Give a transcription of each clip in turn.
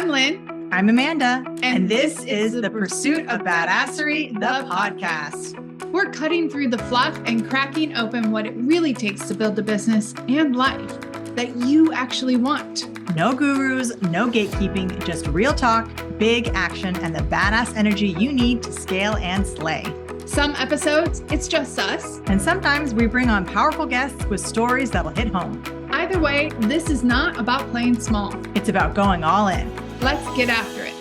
I'm Lynn. I'm Amanda. And this is the Pursuit of Badasserie, the podcast. We're cutting through the fluff and cracking open what it really takes to build a business and life that you actually want. No gurus, no gatekeeping, just real talk, big action, and the badass energy you need to scale and slay. Some episodes, it's just us. And sometimes we bring on powerful guests with stories that'll hit home. Either way, this is not about playing small. It's about going all in. Let's get after it.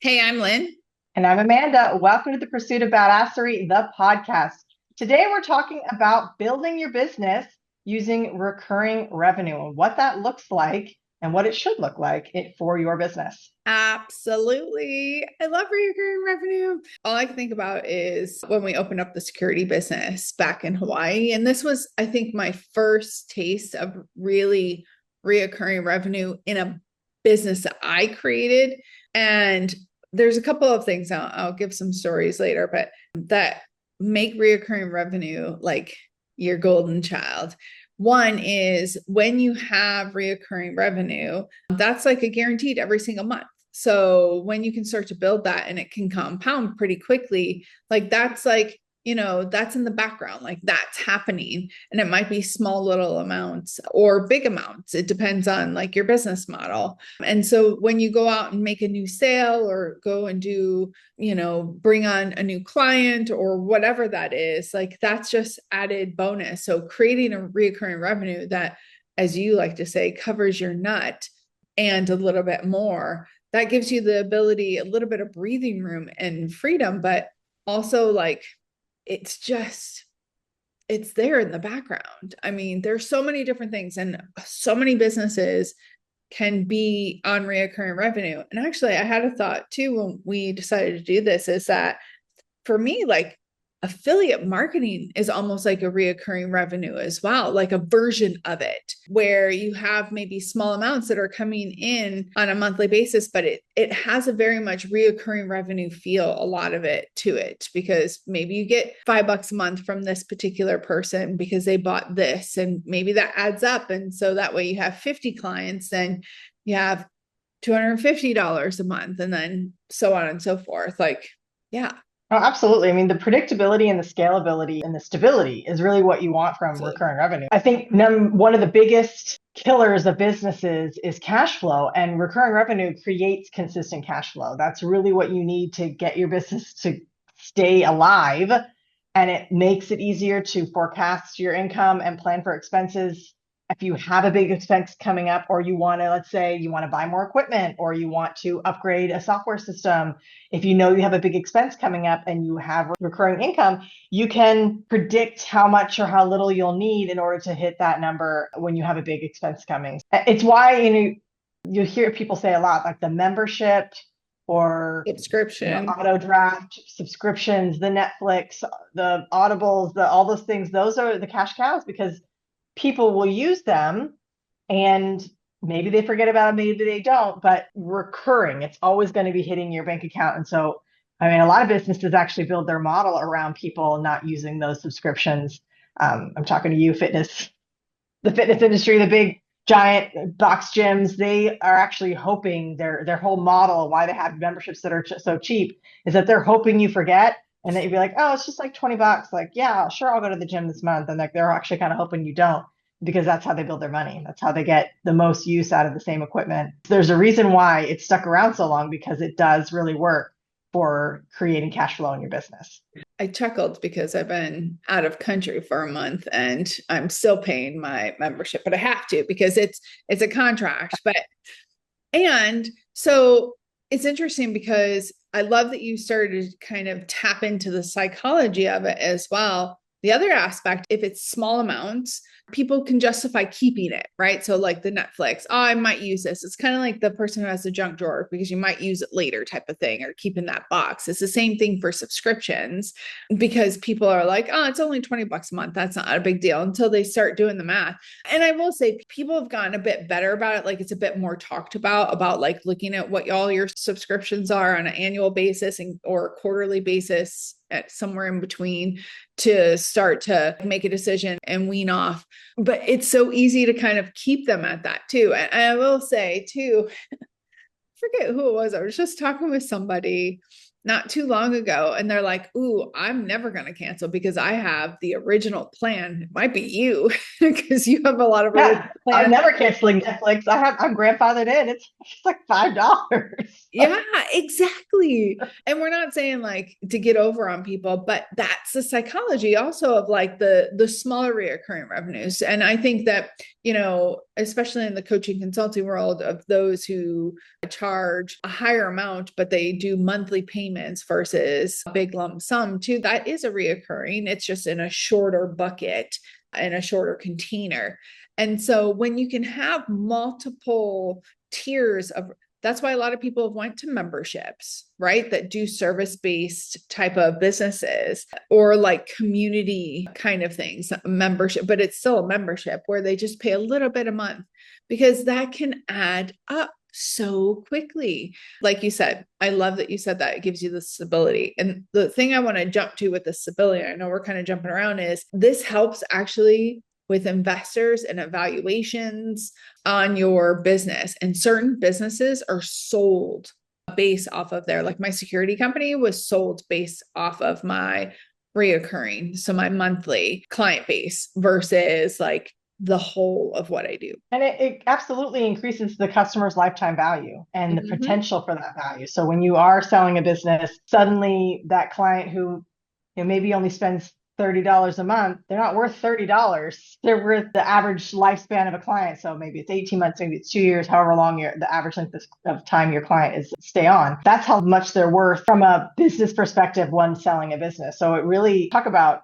Hey, I'm Lynn. And I'm Amanda. Welcome to the Pursuit of Badasserie, the podcast. Today, we're talking about building your business using recurring revenue and what that looks like and what it should look like for your business. Absolutely. I love recurring revenue. All I can think about is when we opened up the security business back in Hawaii. And this was, I think, my first taste of really recurring revenue in a business that I created. And there's a couple of things, I'll give some stories later, but that make recurring revenue like your golden child. One is when you have recurring revenue, that's like a guaranteed every single month. So when you can start to build that and it can compound pretty quickly, like that's like, you know, that's in the background, like that's happening. And it might be small little amounts or big amounts. It depends on like your business model. And so when you go out and make a new sale or go and do, you know, bring on a new client or whatever that is, like that's just added bonus. So creating a recurring revenue that, as you like to say, covers your nut and a little bit more, that gives you the ability, a little bit of breathing room and freedom, but also like, it's there in the background. I mean, there's so many different things and so many businesses can be on recurring revenue. And actually I had a thought too, when we decided to do this, is that for me, like affiliate marketing is almost like a recurring revenue as well, like a version of it where you have maybe small amounts that are coming in on a monthly basis, but it has a very much recurring revenue feel, a lot of it to it, because maybe you get $5 a month from this particular person because they bought this, and maybe that adds up. And so that way you have 50 clients, then you have $250 a month, and then so on and so forth. Like, yeah. Oh, absolutely. I mean, the predictability and the scalability and the stability is really what you want from recurring revenue. I think one of the biggest killers of businesses is cash flow, and recurring revenue creates consistent cash flow. That's really what you need to get your business to stay alive. And it makes it easier to forecast your income and plan for expenses. If you have a big expense coming up, or you want to, let's say you want to buy more equipment, or you want to upgrade a software system, if you know you have a big expense coming up and you have recurring income, you can predict how much or how little you'll need in order to hit that number when you have a big expense coming. It's why, you hear people say a lot, like the membership or subscription, auto draft subscriptions, the Netflix, the Audibles, all those things. Those are the cash cows, because people will use them and maybe they forget about it, maybe they don't, but recurring, it's always going to be hitting your bank account. And so, I mean, a lot of businesses actually build their model around people not using those subscriptions. I'm talking to you, the fitness industry, the big giant box gyms, they are actually hoping their whole model, why they have memberships that are so cheap, is that they're hoping you forget. And then you'd be like, oh, it's just like $20. Like, yeah, sure, I'll go to the gym this month. And like, they're actually kind of hoping you don't, because that's how they build their money. That's how they get the most use out of the same equipment. There's a reason why it's stuck around so long, because it does really work for creating cash flow in your business. I chuckled because I've been out of country for a month and I'm still paying my membership, but I have to because it's a contract. And so it's interesting because I love that you started to kind of tap into the psychology of it as well. The other aspect, if it's small amounts, people can justify keeping it, right? So like the Netflix, oh, I might use this. It's kind of like the person who has the junk drawer because you might use it later type of thing, or keep in that box. It's the same thing for subscriptions, because people are like, oh, it's only $20 a month. That's not a big deal, until they start doing the math. And I will say people have gotten a bit better about it. Like it's a bit more talked about like looking at what all your subscriptions are on an annual basis or quarterly basis at somewhere in between to start to make a decision and wean off. But it's so easy to kind of keep them at that too. And I will say too, forget who it was. I was just talking with somebody not too long ago, and they're like, "Ooh, I'm never going to cancel because I have the original plan." It might be you because you have a lot of original plans. I'm never canceling Netflix. I'm grandfathered in. It's like $5. Yeah, exactly. And we're not saying like to get over on people, but that's the psychology also of like the smaller reoccurring revenues. And I think that, you know, especially in the coaching consulting world, of those who charge a higher amount, but they do monthly payments versus a big lump sum too, that is a reoccurring. It's just in a shorter bucket, in a shorter container. And so when you can have multiple tiers of, that's why a lot of people went to memberships, right? That do service-based type of businesses, or like community kind of things, membership, but it's still a membership where they just pay a little bit a month, because that can add up so quickly. Like you said, I love that you said that. It gives you the stability. And the thing I want to jump to with the stability, I know we're kind of jumping around, is this helps actually with investors and evaluations on your business. And certain businesses are sold based off of their, like my security company was sold based off of my reoccurring, so my monthly client base versus like the whole of what I do. And it absolutely increases the customer's lifetime value and the potential for that value. So when you are selling a business, suddenly that client who, you know, maybe only spends $30 a month, they're not worth $30. They're worth the average lifespan of a client. So maybe it's 18 months, maybe it's 2 years, however long the average length of time your client is stay on. That's how much they're worth from a business perspective when selling a business. So it really, talk about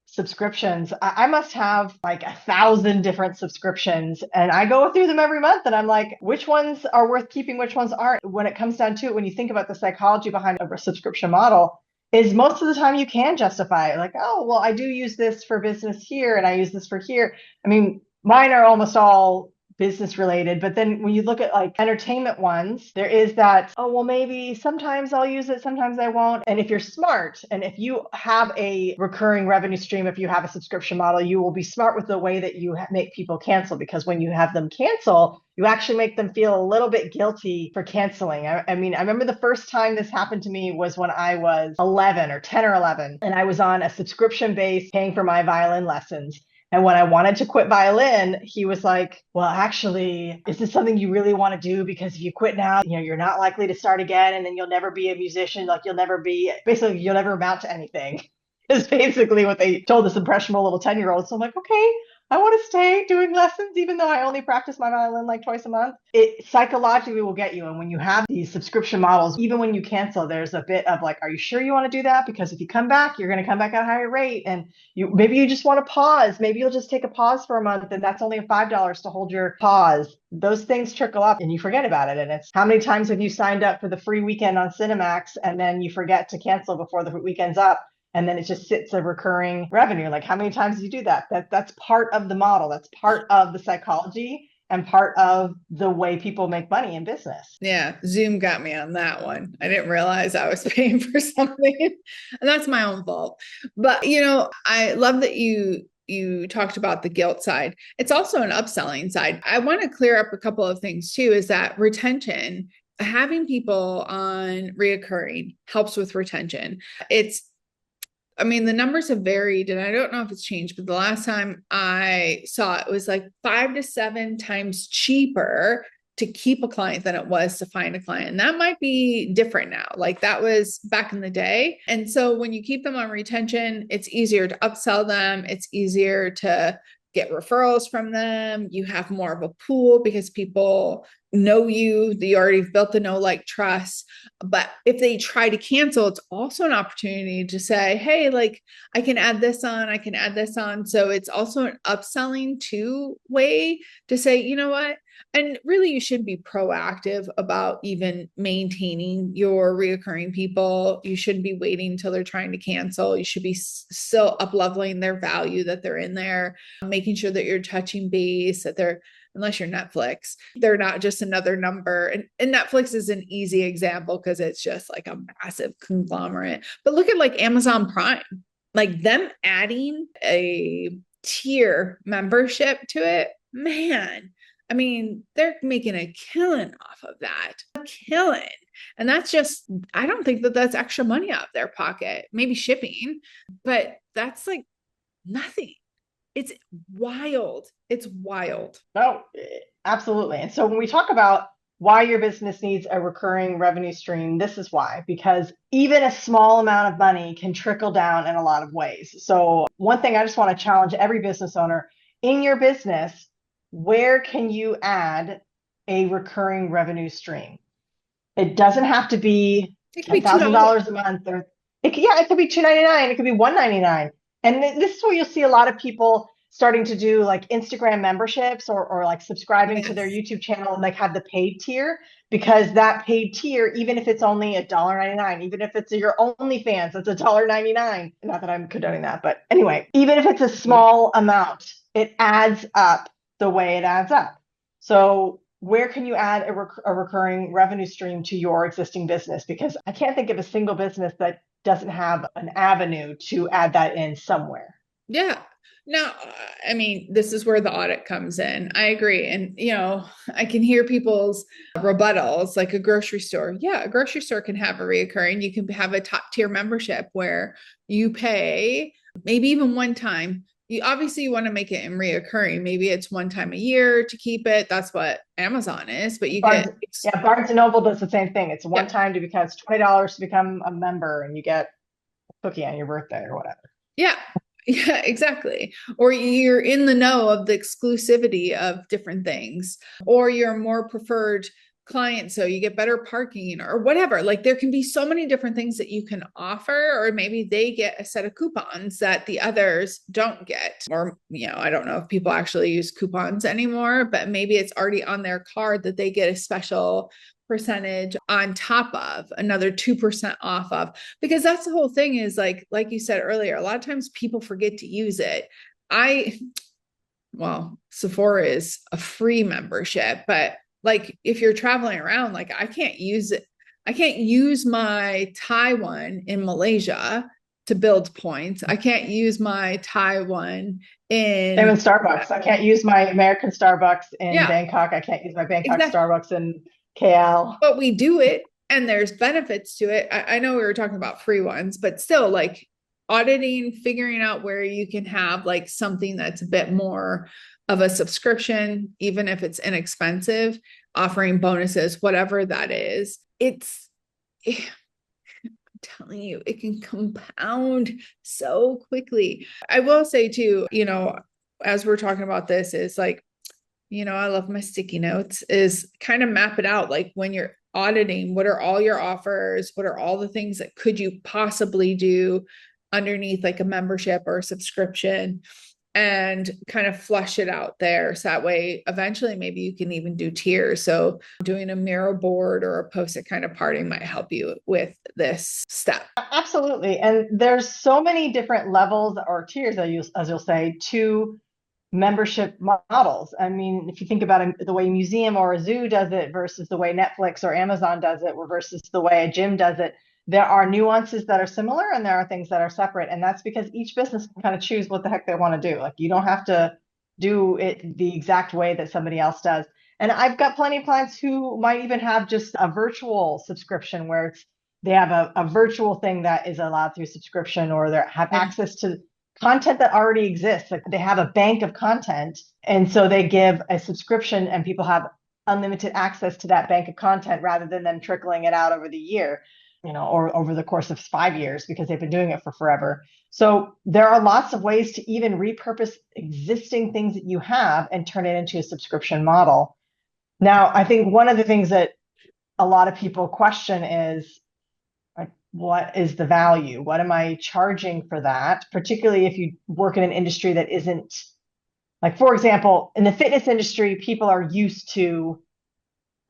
subscriptions. I must have like 1,000 different subscriptions, and I go through them every month and I'm like, which ones are worth keeping, which ones aren't? When it comes down to it, when you think about the psychology behind a subscription model, is most of the time you can justify it. Like, oh, well, I do use this for business here and I use this for here. I mean, mine are almost all business related. But then when you look at like entertainment ones, there is that, oh, well, maybe sometimes I'll use it, sometimes I won't. And if you're smart, and if you have a recurring revenue stream, if you have a subscription model, you will be smart with the way that you make people cancel, because when you have them cancel, you actually make them feel a little bit guilty for canceling. I mean, I remember the first time this happened to me was when I was 11 or 10 or 11, and I was on a subscription base paying for my violin lessons. And when I wanted to quit violin, he was like, well, actually, is this something you really want to do? Because if you quit now, you know, you're not likely to start again. And then you'll never be a musician. Like you'll never amount to anything is basically what they told this impressionable little 10-year-old. So I'm like, okay, I want to stay doing lessons, even though I only practice my violin like twice a month. It psychologically will get you. And when you have these subscription models, even when you cancel, there's a bit of like, are you sure you want to do that? Because if you come back, you're going to come back at a higher rate. And maybe you just want to pause. Maybe you'll just take a pause for a month, and that's only $5 to hold your pause. Those things trickle up and you forget about it. And it's, how many times have you signed up for the free weekend on Cinemax and then you forget to cancel before the weekend's up? And then it just sits a recurring revenue. Like, how many times do you do that? That's part of the model. That's part of the psychology and part of the way people make money in business. Yeah, Zoom got me on that one. I didn't realize I was paying for something, and that's my own fault. But, you know, I love that you talked about the guilt side. It's also an upselling side. I want to clear up a couple of things too, is that retention, having people on reoccurring helps with retention. I mean, the numbers have varied, and I don't know if it's changed, but the last time I saw it was like 5 to 7 times cheaper to keep a client than it was to find a client. And that might be different now. Like that was back in the day. And so when you keep them on retention, it's easier to upsell them. It's easier to get referrals from them. You have more of a pool because people know you already built the know, like, trust. But if they try to cancel, it's also an opportunity to say, hey, like, I can add this on, I can add this on. So it's also an upselling way to say, you know what? And really, you should be proactive about even maintaining your reoccurring people. You shouldn't be waiting until they're trying to cancel. You should be still up-leveling their value that they're in there, making sure that you're touching base, that they're unless you're Netflix. They're not just another number. And Netflix is an easy example because it's just like a massive conglomerate. But look at like Amazon Prime, like them adding a tier membership to it, man. I mean, they're making a killing off of that. A killing. And that's just, I don't think that that's extra money out of their pocket. Maybe shipping, but that's like nothing. It's wild. It's wild. No, absolutely. And so when we talk about why your business needs a recurring revenue stream, this is why, because even a small amount of money can trickle down in a lot of ways. So one thing I just want to challenge every business owner in your business, where can you add a recurring revenue stream? It doesn't have to be $10,000 a month, or it could be $299, it could be $199. And this is where you'll see a lot of people starting to do like Instagram memberships or like subscribing to their YouTube channel and like have the paid tier, because that paid tier, even if it's only $1.99, even if it's your OnlyFans, it's $1.99. Not that I'm condoning that, but anyway, even if it's a small amount, it adds up the way it adds up. So where can you add a recurring revenue stream to your existing business? Because I can't think of a single business that doesn't have an avenue to add that in somewhere. Yeah. Now, I mean, this is where the audit comes in. I agree. And, you know, I can hear people's rebuttals, like a grocery store. Yeah, a grocery store can have a reoccurring. You can have a top tier membership where you pay maybe even one time. You obviously want to make it in reoccurring. Maybe it's one time a year to keep it. That's what Amazon is, but you Barnes and Noble does the same thing. It's one time to become, it's $20 to become a member, and you get a cookie on your birthday or whatever. Yeah. Yeah, exactly. Or you're in the know of the exclusivity of different things, or you're a more preferred client, so you get better parking or whatever. Like there can be so many different things that you can offer, or maybe they get a set of coupons that the others don't get. Or, you know, I don't know if people actually use coupons anymore, but maybe it's already on their card that they get a special percentage on top of, another 2% off of, because that's the whole thing is like you said earlier, a lot of times people forget to use it. Well, Sephora is a free membership, but like if you're traveling around, like I can't use it. I can't use my Taiwan in Malaysia to build points. I can't use my Taiwan in Starbucks. I can't use my American Starbucks in Bangkok. I can't use my Bangkok Starbucks in KL. But we do it, and there's benefits to it. I know we were talking about free ones, but still, like auditing, figuring out where you can have like something that's a bit more of a subscription, even if it's inexpensive, offering bonuses, whatever that is. I'm telling you, it can compound so quickly. I will say too, you know, as we're talking about this, is like, you know, I love my sticky notes, is kind of map it out. Like when you're auditing, what are all your offers? What are all the things that could you possibly do underneath like a membership or a subscription, and kind of flush it out there. So that way, eventually, maybe you can even do tiers. So doing a mirror board or a post-it kind of party might help you with this step. Absolutely. And there's so many different levels or tiers, as you'll say, to membership models. I mean, if you think about the way a museum or a zoo does it versus the way Netflix or Amazon does it, or versus the way a gym does it, there are nuances that are similar and there are things that are separate. And that's because each business can kind of choose what the heck they want to do. Like you don't have to do it the exact way that somebody else does. And I've got plenty of clients who might even have just a virtual subscription where they have a virtual thing that is allowed through subscription, or they have access to content that already exists. Like they have a bank of content. And so they give a subscription and people have unlimited access to that bank of content rather than them trickling it out over the year, you know, or over the course of 5 years, because they've been doing it for forever. So there are lots of ways to even repurpose existing things that you have and turn it into a subscription model. Now, I think one of the things that a lot of people question is, like, what is the value? What am I charging for that? Particularly if you work in an industry that isn't, like, for example, in the fitness industry, people are used to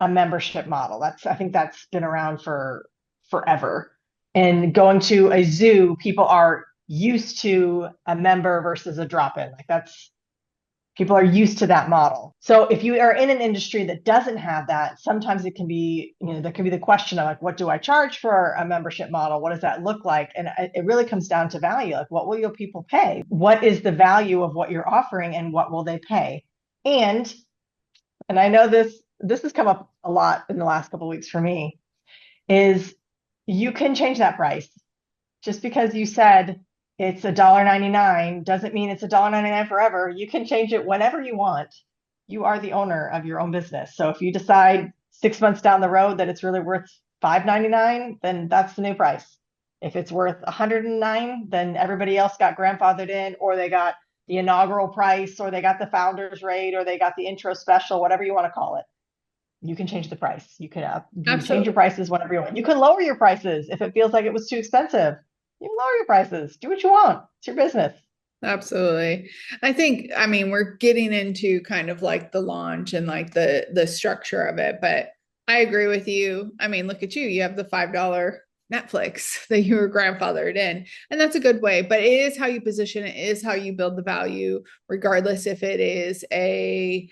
a membership model. I think that's been around for forever. And going to a zoo, people are used to a member versus a drop-in. Like People are used to that model. So if you are in an industry that doesn't have that, sometimes it can be, there can be the question of like, what do I charge for a membership model? What does that look like? And it really comes down to value. Like, what will your people pay? What is the value of what you're offering and what will they pay? And I know this has come up a lot in the last couple of weeks for me, is you can change that price. Just because you said it's $1.99 doesn't mean it's $1.99 forever. You can change it whenever you want. You are the owner of your own business. So if you decide 6 months down the road that it's really worth $5.99, then that's the new price. If it's worth $109, then everybody else got grandfathered in, or they got the inaugural price, or they got the founder's rate, or they got the intro special, whatever you want to call it. You can change the price. You can change your prices whenever you want. You can lower your prices if it feels like it was too expensive. You can lower your prices. Do what you want. It's your business. Absolutely. I think, I mean, we're getting into kind of like the launch and like the structure of it, but I agree with you. I mean, look at you. You have the $5 Netflix that you were grandfathered in, and that's a good way, but it is how you position it, is how you build the value, regardless if it is a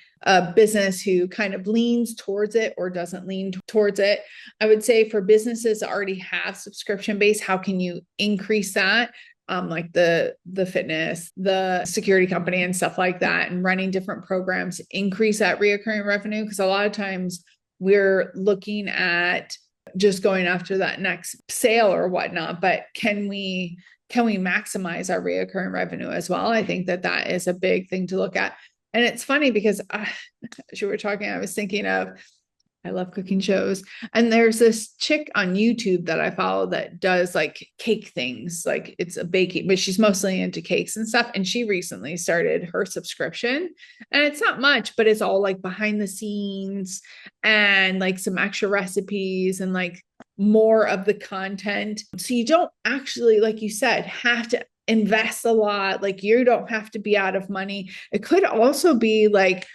business who kind of leans towards it or doesn't lean towards it. I would say for businesses that already have subscription base, how can you increase that? Like the fitness, the security company and stuff like that, and running different programs, increase that reoccurring revenue. Because a lot of times we're looking at just going after that next sale or whatnot, but can we maximize our reoccurring revenue as well? I think that is a big thing to look at. And it's funny because as you were talking, I was thinking of, I love cooking shows. And there's this chick on YouTube that I follow that does like cake things. Like it's a baking, but she's mostly into cakes and stuff. And she recently started her subscription, and it's not much, but it's all like behind the scenes and like some extra recipes and like more of the content. So you don't actually, like you said, have to invest a lot. Like you don't have to be out of money. It could also be like,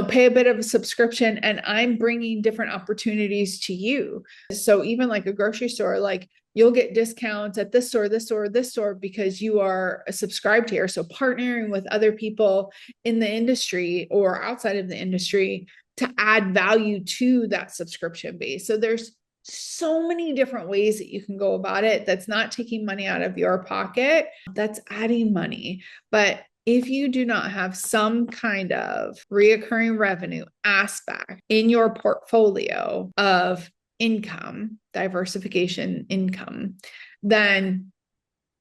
pay a bit of a subscription and I'm bringing different opportunities to you. So even like a grocery store, like you'll get discounts at this store, this store, this store, because you are subscribed here. So partnering with other people in the industry or outside of the industry to add value to that subscription base. So there's so many different ways that you can go about it. That's not taking money out of your pocket. That's adding money. But if you do not have some kind of reoccurring revenue aspect in your portfolio of income, diversification income, then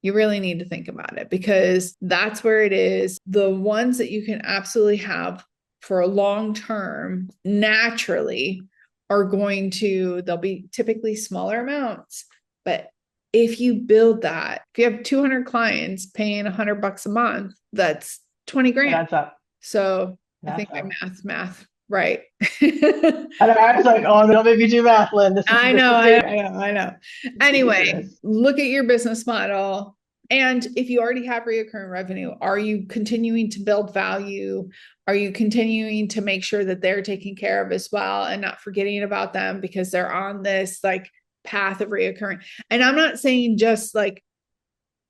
you really need to think about it, because that's where it is. The ones that you can absolutely have for a long term naturally are they'll be typically smaller amounts, but if you build that, if you have 200 clients paying $100 a month, that's 20 grand. That's up. So I think my math, right. And I was like, oh, don't make me do math, Lynn. I know. Anyway, look at your business model. And if you already have reoccurring revenue, are you continuing to build value? Are you continuing to make sure that they're taken care of as well and not forgetting about them because they're on this like path of reoccurring? And I'm not saying just like,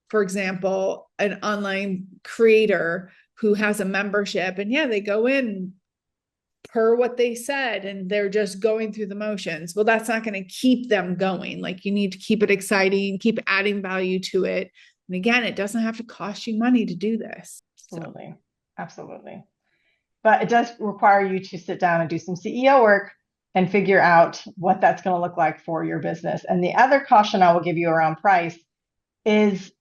for example, an online creator who has a membership and they go in per what they said and they're just going through the motions. Well, that's not going to keep them going. Like you need to keep it exciting, keep adding value to it. And again, it doesn't have to cost you money to do this. Absolutely. Absolutely. But it does require you to sit down and do some CEO work and figure out what that's going to look like for your business. And the other caution I will give you around price is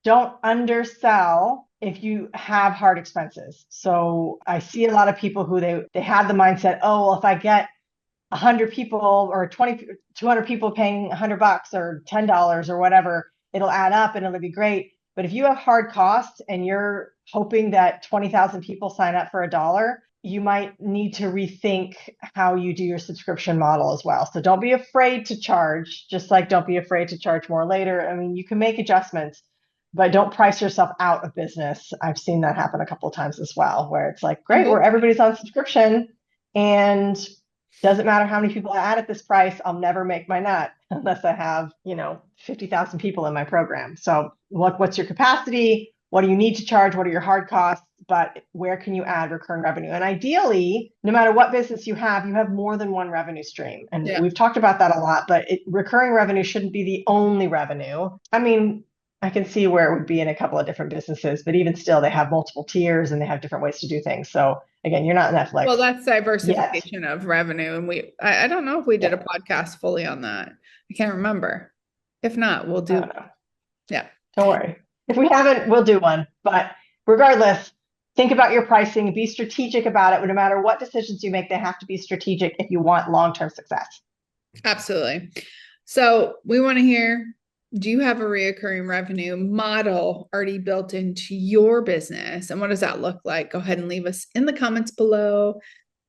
don't undersell if you have hard expenses. So I see a lot of people who they have the mindset, oh, well, if I get 100 people or 200 people paying $100 or $10 or whatever, it'll add up and it'll be great. But if you have hard costs and you're hoping that 20,000 people sign up for $1, you might need to rethink how you do your subscription model as well. So don't be afraid to charge, just like don't be afraid to charge more later. I mean, you can make adjustments, but don't price yourself out of business. I've seen that happen a couple of times as well, where it's like, great, where everybody's on subscription and doesn't matter how many people I add at this price, I'll never make my nut unless I have, 50,000 people in my program. So what's your capacity? What do you need to charge? What are your hard costs? but where can you add recurring revenue? And ideally, no matter what business you have more than one revenue stream. And we've talked about that a lot, but recurring revenue shouldn't be the only revenue. I mean, I can see where it would be in a couple of different businesses, but even still, they have multiple tiers and they have different ways to do things. So again, you're not Netflix. Well, that's diversification of revenue. And I don't know if we did a podcast fully on that. I can't remember. If not, we'll do. Yeah. Don't worry. If we haven't, we'll do one. But regardless, think about your pricing, be strategic about it. No matter what decisions you make, they have to be strategic if you want long-term success. Absolutely. So we want to hear, do you have a reoccurring revenue model already built into your business? And what does that look like? Go ahead and leave us in the comments below.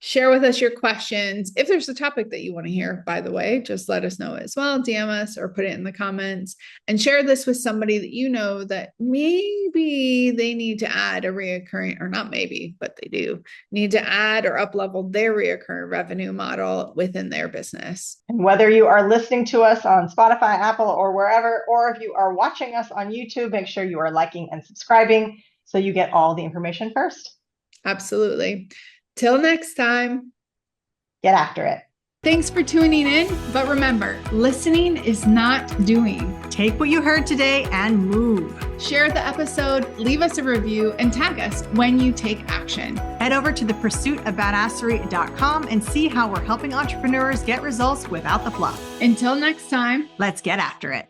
Share with us your questions. If there's a topic that you want to hear, by the way, just let us know as well. DM us or put it in the comments and share this with somebody that you know that maybe they need to add a reoccurring, or not maybe, but they do need to add or up-level their reoccurring revenue model within their business. And whether you are listening to us on Spotify, Apple, or wherever, or if you are watching us on YouTube, make sure you are liking and subscribing so you get all the information first. Absolutely. Till next time, get after it. Thanks for tuning in. But remember, listening is not doing. Take what you heard today and move. Share the episode, leave us a review, and tag us when you take action. Head over to the pursuitofbadasserie.com and see how we're helping entrepreneurs get results without the fluff. Until next time, let's get after it.